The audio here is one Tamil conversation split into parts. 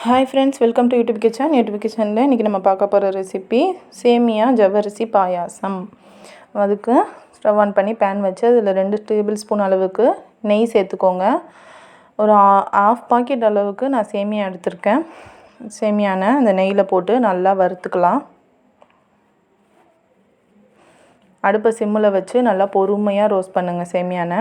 Hi friends, welcome to YouTube kitchen. YouTube கிச்சனில் இன்றைக்கி நம்ம பார்க்க போகிற ரெசிபி சேமியா ஜவ்வரிசி பாயாசம். அதுக்கு ஸ்டவ் ஆன் பண்ணி பேன் வச்சு அதில் 2 டேபிள் ஸ்பூன் அளவுக்கு நெய் சேர்த்துக்கோங்க. ஒரு ஆஃப் பாக்கெட் அளவுக்கு நான் சேமியா எடுத்திருக்கேன். சேமியானை அந்த நெய்யில் போட்டு நல்லா வறுத்துக்கலாம். அடுப்பை சிம்மில் வச்சு நல்லா பொறுமையாக ரோஸ்ட் பண்ணுங்கள் சேமியானை.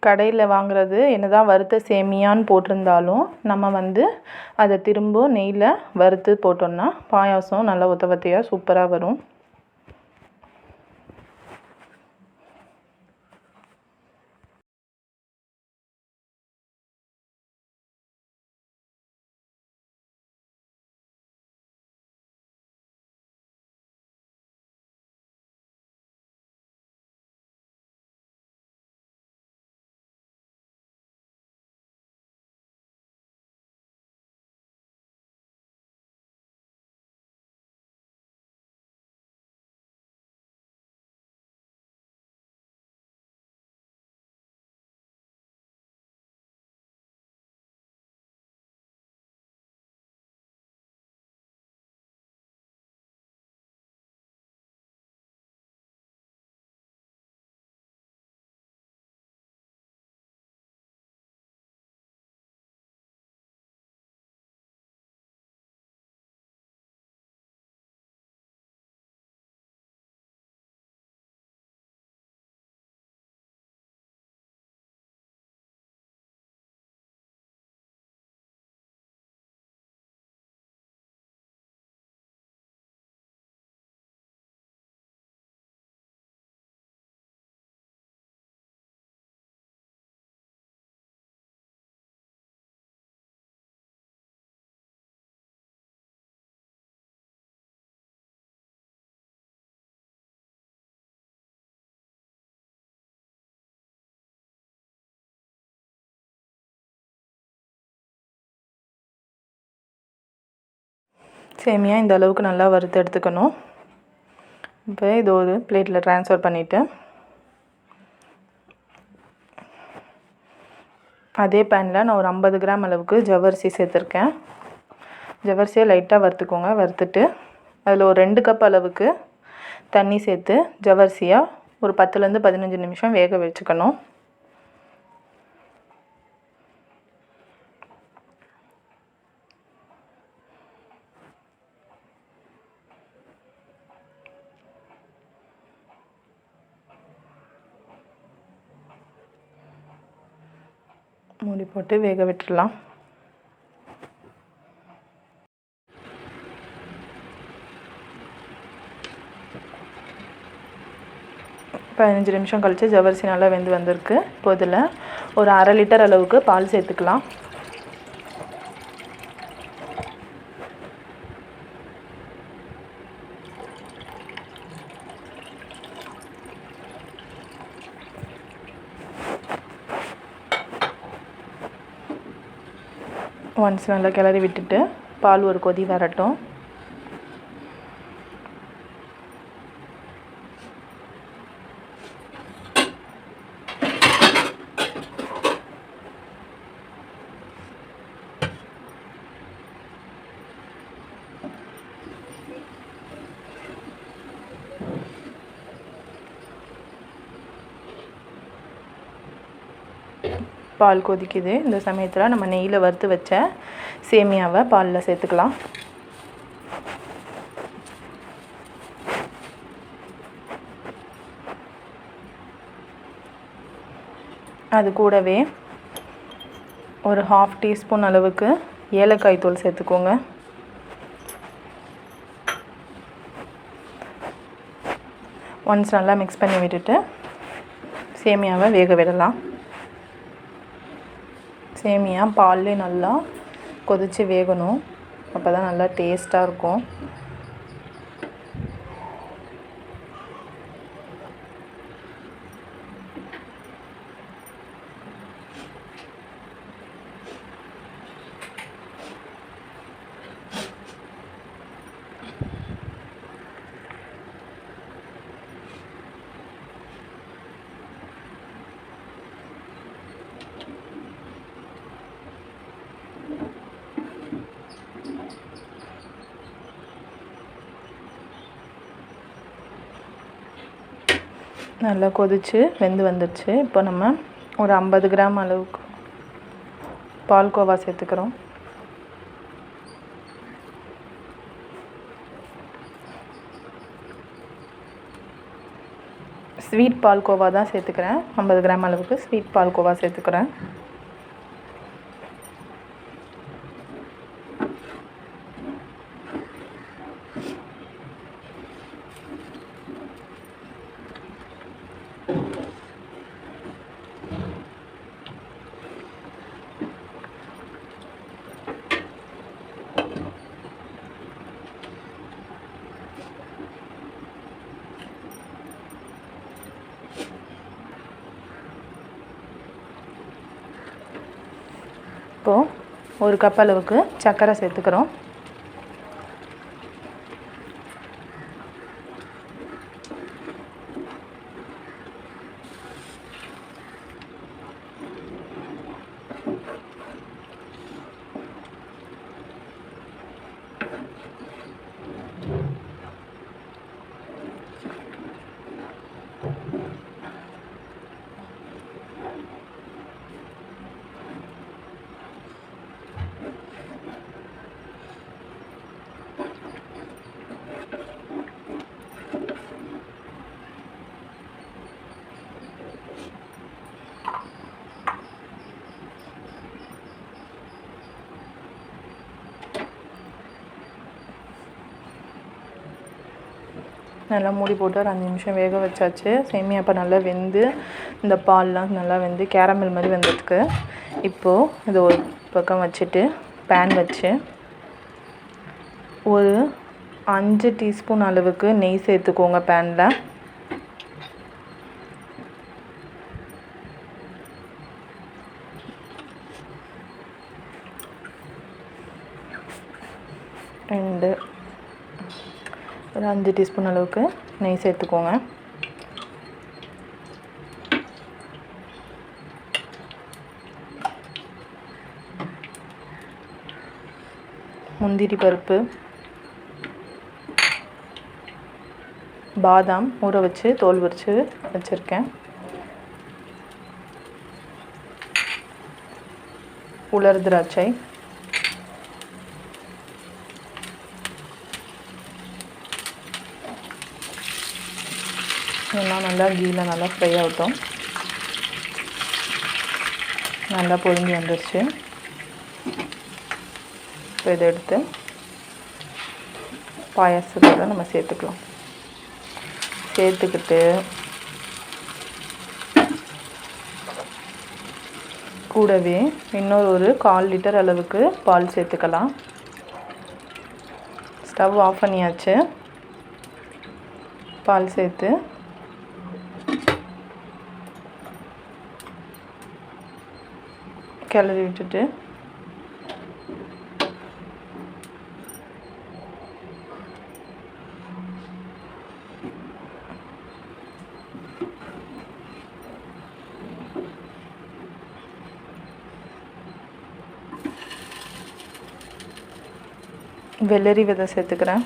கடையில் வாங்குறது என்னதான் வறுத்த சேமியான்னு போட்டிருந்தாலும் நம்ம அதை திரும்ப நெய்யில் வறுத்து போட்டோம்னா பாயாசம் நல்லா ஒத்தவத்தையாக சூப்பராக வரும். சேமியா இந்த அளவுக்கு நல்லா வறுத்து எடுத்துக்கணும். இப்போ இது ஒரு பிளேட்டில் ட்ரான்ஸ்ஃபர் பண்ணிவிட்டு அதே பேனில் நான் ஒரு 50 கிராம் அளவுக்கு ஜவ்வரிசி சேர்த்துருக்கேன். ஜவ்வரிசியை லைட்டாக வறுத்துக்கோங்க. வறுத்துட்டு அதில் ஒரு 2 கப் அளவுக்கு தண்ணி சேர்த்து ஜவ்வரிசியாக ஒரு 10லேருந்து 15 நிமிஷம் வேக வச்சுக்கணும். மூடி போட்டு வேக விட்டுடலாம். பதினஞ்சு நிமிஷம் கழித்து ஜவ்வரிசி நல்லா வெந்து வந்திருக்கு. இப்போ இதில் ஒரு 1/2 லிட்டர் அளவுக்கு பால் சேர்த்துக்கலாம். ஒன்ஸ் நல்லா கிளறி விட்டுட்டு பால் ஒரு கொதி வரட்டும். பால் கொதிக்குது. இந்த சமயத்தில் நம்ம நெய்யில் வறுத்து வச்ச சேமியாவை பாலில் சேர்த்துக்கலாம். அது கூடவே ஒரு 1/2 டீஸ்பூன் அளவுக்கு ஏலக்காய் தூள் சேர்த்துக்கோங்க. ஒன்ஸ் நல்லா மிக்ஸ் பண்ணி விட்டுட்டு சேமியாவை வேக விடலாம். சேமியா பால்லே நல்லா கொதித்து வேகணும். அப்போ தான் நல்லா டேஸ்ட்டாக இருக்கும். நல்லா கொதிச்சு வெந்து வந்துடுச்சு. இப்போ நம்ம ஒரு 50 கிராம் அளவுக்கு பால்கோவா சேர்த்துக்கிறோம். ஸ்வீட் பால்கோவா தான் சேர்த்துக்கிறேன். 50 கிராம் அளவுக்கு ஸ்வீட் பால்கோவா சேர்த்துக்கிறேன். இப்போது ஒரு கப் அளவுக்கு சர்க்கரை சேர்த்துக்கிறோம். நல்லா மூடி போட்டு ஒரு 5 நிமிஷம் வேக வச்சாச்சு. சேமியா இப்போ நல்லா வெந்து இந்த பால்லாம் நல்லா வெந்து கேரமல் மாதிரி வெந்ததுக்கு இப்போது இது ஒரு பக்கம் வச்சுட்டு பேன் வச்சு ஒரு 5 டீஸ்பூன் அளவுக்கு நெய் சேர்த்துக்கோங்க. பேனில் ஒரு 5 டீஸ்பூன் அளவுக்கு நெய் சேர்த்துக்கோங்க. முந்திரி பருப்பு, பாதாம் ஊற வச்சு தோல் உரித்து வச்சுருக்கேன். உலர் திராட்சை, இதெல்லாம் நல்லா கீயில் நல்லா ஃப்ரை ஆகட்டும். நல்லா பொரிஞ்சு வந்துடுச்சு. இப்போ இதை எடுத்து பாயாசத்தோடு நம்ம சேர்த்துக்கலாம். சேர்த்துக்கிட்டு கூடவே இன்னொரு 1/4 லிட்டர் அளவுக்கு பால் சேர்த்துக்கலாம். ஸ்டவ் ஆஃப் பண்ணியாச்சு. பால் சேர்த்து கிளறி விட்டுட்டு வெள்ளரி விதை சேர்த்துக்கிறேன்.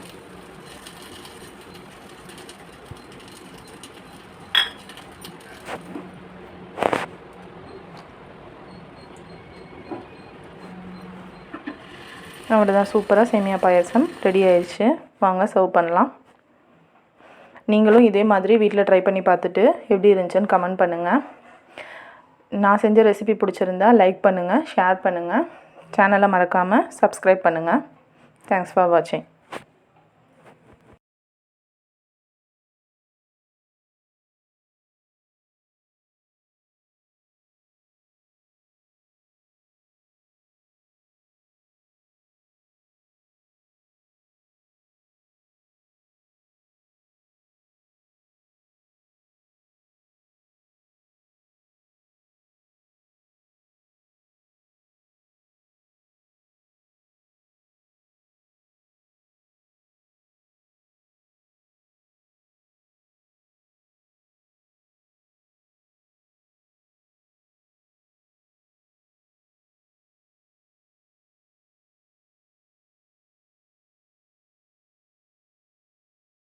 அவ்வளோதான், சூப்பராக சேமியா பாயாசம் ரெடி ஆயிடுச்சு. வாங்க சர்வ் பண்ணலாம். நீங்களும் இதே மாதிரி வீட்டில் ட்ரை பண்ணி பார்த்துட்டு எப்படி இருந்துச்சுன்னு கமெண்ட் பண்ணுங்கள். நான் செஞ்ச ரெசிபி பிடிச்சிருந்தா லைக் பண்ணுங்கள், ஷேர் பண்ணுங்கள். சேனலை மறக்காமல் சப்ஸ்கிரைப் பண்ணுங்கள். தேங்க்ஸ் ஃபார் வாட்சிங்.